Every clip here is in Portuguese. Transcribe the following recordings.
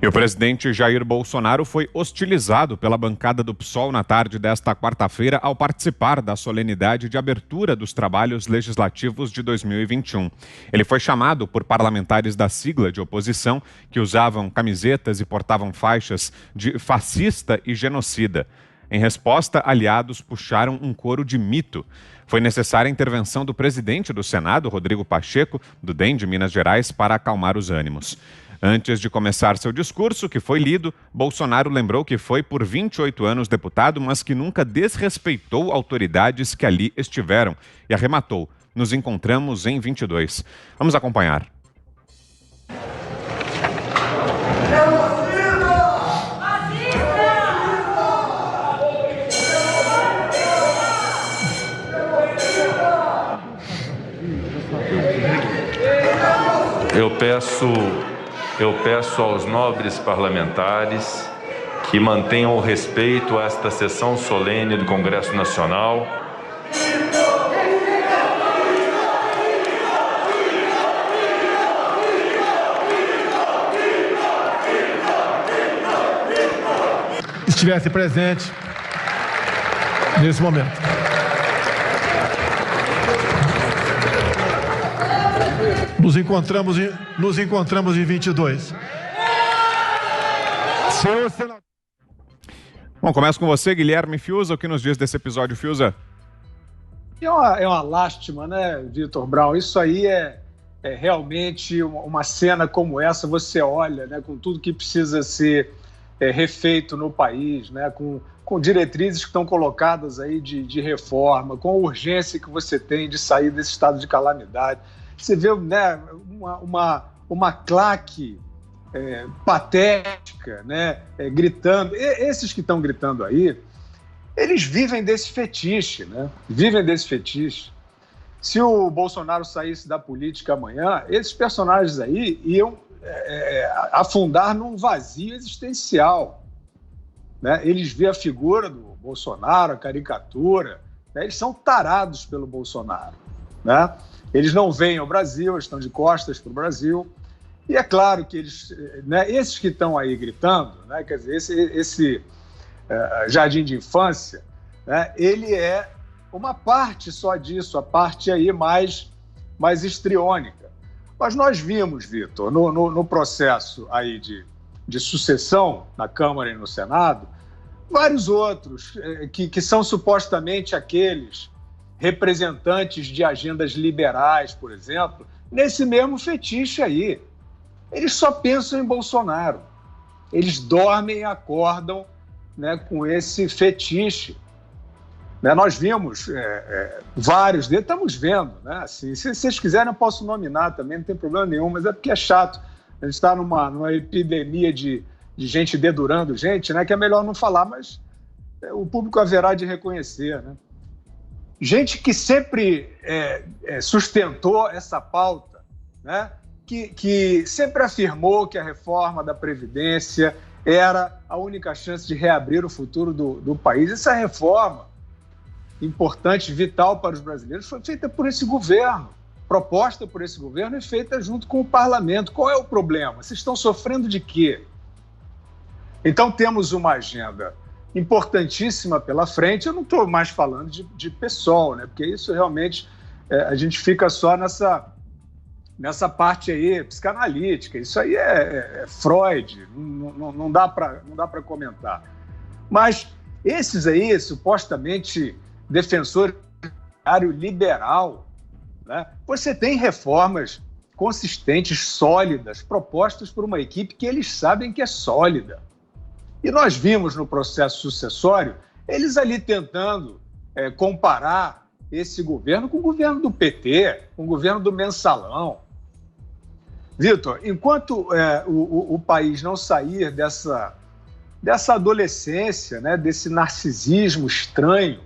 E o presidente Jair Bolsonaro foi hostilizado pela bancada do PSOL na tarde desta quarta-feira ao participar da solenidade de abertura dos trabalhos legislativos de 2021. Ele foi chamado por parlamentares da sigla de oposição que usavam camisetas e portavam faixas de fascista e genocida. Em resposta, aliados puxaram um coro de mito. Foi necessária a intervenção do presidente do Senado, Rodrigo Pacheco, do DEM de Minas Gerais, para acalmar os ânimos. Antes de começar seu discurso, que foi lido, Bolsonaro lembrou que foi por 28 anos deputado, mas que nunca desrespeitou autoridades que ali estiveram e arrematou: "Nos encontramos em 22". Vamos acompanhar. Eu peço aos nobres parlamentares que mantenham o respeito a esta sessão solene do Congresso Nacional. Estivesse presente nesse momento. Nos encontramos em 22. Senhor senador. Bom, começo com você, Guilherme Fiuza. O que nos diz desse episódio, Fiuza? É uma lástima, né, Vitor Brown? Isso aí é realmente uma cena como essa, você olha, né, com tudo que precisa ser refeito no país, né, com diretrizes que estão colocadas aí de reforma, com a urgência que você tem de sair desse estado de calamidade. Você vê, né, uma claque patética, né, gritando. Esses que estão gritando aí, eles vivem desse fetiche, né? Vivem desse fetiche. Se o Bolsonaro saísse da política amanhã, esses personagens aí iam afundar num vazio existencial, né? Eles vêem a figura do Bolsonaro, a caricatura, né? Eles são tarados pelo Bolsonaro, né? Eles não veem o Brasil, eles estão de costas para o Brasil. E é claro que eles, né, esses que estão aí gritando, né, quer dizer, esse jardim de infância, né, ele é uma parte só disso, a parte aí mais histriônica. Mas nós vimos, Vitor, no processo aí de sucessão na Câmara e no Senado, vários outros que são supostamente aqueles representantes de agendas liberais, por exemplo, nesse mesmo fetiche aí. Eles só pensam em Bolsonaro. Eles dormem e acordam, né, com esse fetiche. Né, nós vimos vários deles, estamos vendo. Né, assim, se vocês quiserem, eu posso nominar também, não tem problema nenhum, mas é porque é chato. A gente está numa epidemia de gente dedurando gente, né, que é melhor não falar, mas o público haverá de reconhecer, né? Gente que sempre sustentou essa pauta, né? Que sempre afirmou que a reforma da Previdência era a única chance de reabrir o futuro do país. Essa reforma, importante, vital para os brasileiros, foi feita por esse governo, proposta por esse governo e feita junto com o parlamento. Qual é o problema? Vocês estão sofrendo de quê? Então temos uma agenda importantíssima pela frente. Eu não estou mais falando de PSOL, né? Porque isso realmente a gente fica só nessa parte aí psicanalítica. Isso aí é Freud, não dá para comentar. Mas esses aí, supostamente defensores do área liberal, né? Você tem reformas consistentes, sólidas, propostas por uma equipe que eles sabem que é sólida. E nós vimos no processo sucessório eles ali tentando comparar esse governo com o governo do PT, com o governo do mensalão. Vitor, enquanto o país não sair dessa adolescência, né, desse narcisismo estranho,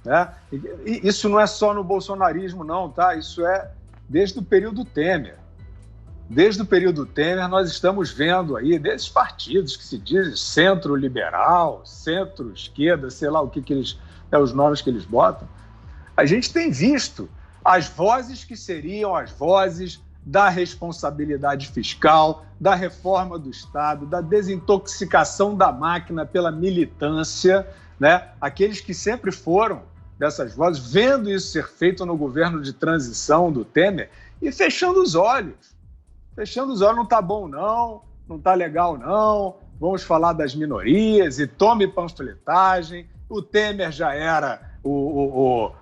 né, e isso não é só no bolsonarismo, não, tá? Isso é desde o período Temer. Desde o período Temer, nós estamos vendo aí desses partidos que se dizem centro-liberal, centro-esquerda, sei lá o que eles, os nomes que eles botam. A gente tem visto as vozes que seriam as vozes da responsabilidade fiscal, da reforma do Estado, da desintoxicação da máquina pela militância, né? Aqueles que sempre foram dessas vozes, vendo isso ser feito no governo de transição do Temer e fechando os olhos. Fechando os olhos, não está bom não está legal não, vamos falar das minorias e tome panfletagem. O Temer já era como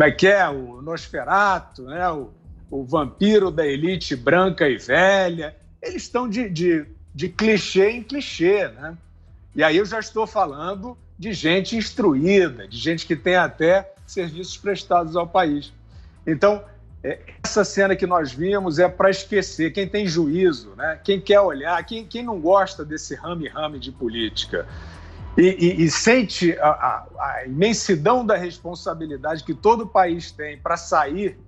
é que é? O Nosferatu, né? O vampiro da elite branca e velha. Eles estão de clichê em clichê, né? E aí eu já estou falando de gente instruída, de gente que tem até serviços prestados ao país. Então, essa cena que nós vimos é para esquecer. Quem tem juízo, né? Quem quer olhar, quem não gosta desse rame-rame de política e sente a imensidão da responsabilidade que todo o país tem para sair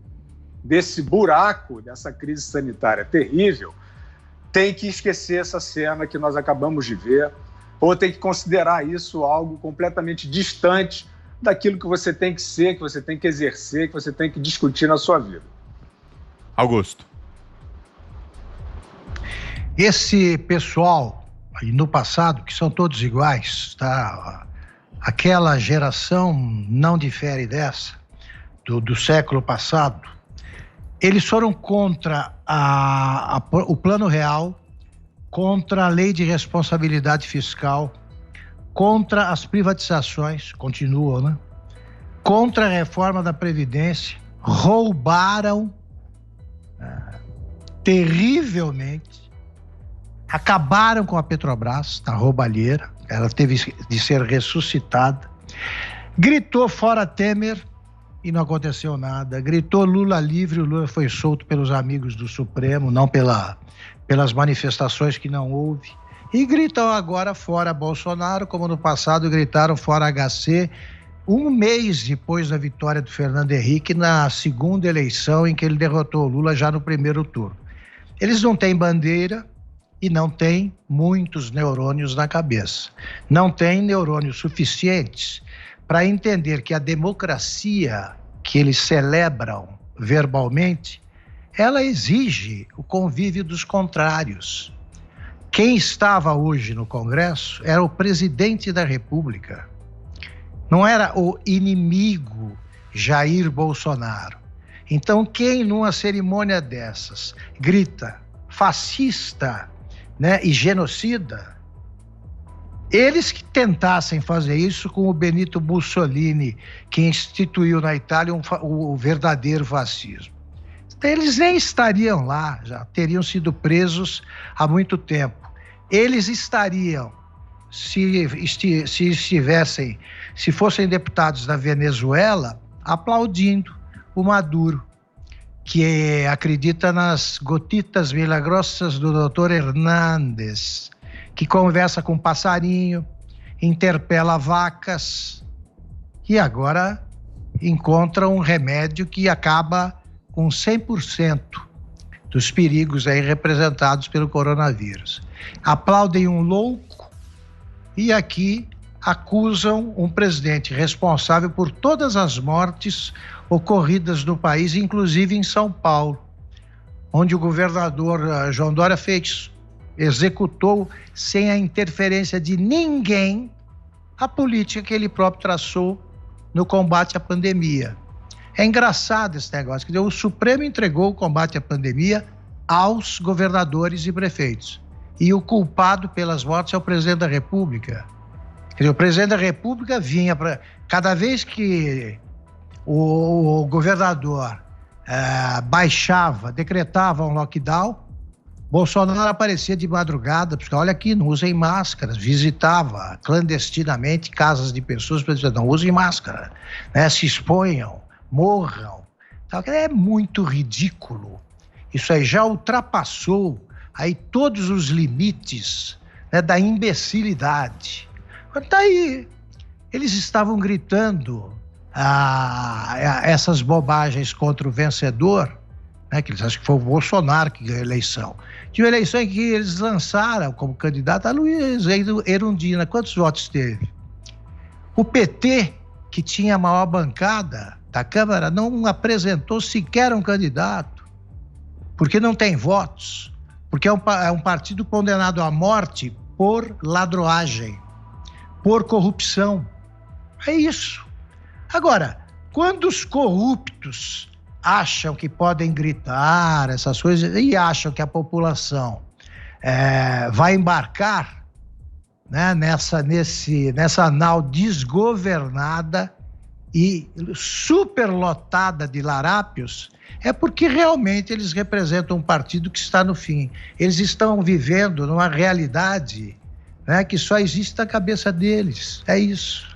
desse buraco, dessa crise sanitária terrível, tem que esquecer essa cena que nós acabamos de ver, ou tem que considerar isso algo completamente distante daquilo que você tem que ser, que você tem que exercer, que você tem que discutir na sua vida. Augusto. Esse pessoal, no passado, que são todos iguais, tá? Aquela geração não difere dessa, do século passado, eles foram contra o Plano Real, contra a Lei de Responsabilidade Fiscal, contra as privatizações, continuam, né? Contra a reforma da Previdência, roubaram terrivelmente, acabaram com a Petrobras, na roubalheira, ela teve de ser ressuscitada, gritou fora Temer e não aconteceu nada, gritou Lula livre, o Lula foi solto pelos amigos do Supremo, não pelas manifestações que não houve, e gritam agora fora Bolsonaro, como no passado gritaram fora HC, um mês depois da vitória do Fernando Henrique na segunda eleição em que ele derrotou o Lula já no primeiro turno. Eles não têm bandeira e não têm muitos neurônios na cabeça. Não têm neurônios suficientes para entender que a democracia que eles celebram verbalmente, ela exige o convívio dos contrários. Quem estava hoje no Congresso era o presidente da República. Não era o inimigo Jair Bolsonaro. Então, quem numa cerimônia dessas grita fascista, né, e genocida, eles que tentassem fazer isso com o Benito Mussolini, que instituiu na Itália o verdadeiro fascismo. Então, eles nem estariam lá, já teriam sido presos há muito tempo. Eles estariam, se fossem deputados da Venezuela, aplaudindo o Maduro, que acredita nas gotitas milagrosas do Dr. Hernández, que conversa com passarinho, interpela vacas e agora encontra um remédio que acaba com 100% dos perigos aí representados pelo coronavírus. Aplaudem um louco e aqui acusam um presidente responsável por todas as mortes ocorridas no país, inclusive em São Paulo, onde o governador João Dória executou sem a interferência de ninguém a política que ele próprio traçou no combate à pandemia. É engraçado esse negócio, que o Supremo entregou o combate à pandemia aos governadores e prefeitos. E o culpado pelas mortes é o presidente da República. Quer dizer, o presidente da República vinha para... Cada vez que o governador decretava um lockdown, Bolsonaro aparecia de madrugada, porque olha aqui, não usem máscaras, visitava clandestinamente casas de pessoas para dizer, não usem máscara, né? Se exponham, morram. É muito ridículo. Isso aí já ultrapassou aí todos os limites, né, da imbecilidade. Está aí, eles estavam gritando essas bobagens contra o vencedor, né, que eles acham que foi o Bolsonaro que ganhou a eleição. De uma eleição em que eles lançaram como candidato a Luiz Erundina. Quantos votos teve? O PT, que tinha a maior bancada da Câmara, não apresentou sequer um candidato. porque não tem votos, porque é um partido condenado à morte por ladroagem, por corrupção. É isso. Agora, quando os corruptos acham que podem gritar essas coisas e acham que a população vai embarcar, né, nessa nau desgovernada e superlotada de larápios, é porque realmente eles representam um partido que está no fim. Eles estão vivendo numa realidade, né, que só existe na cabeça deles. É isso.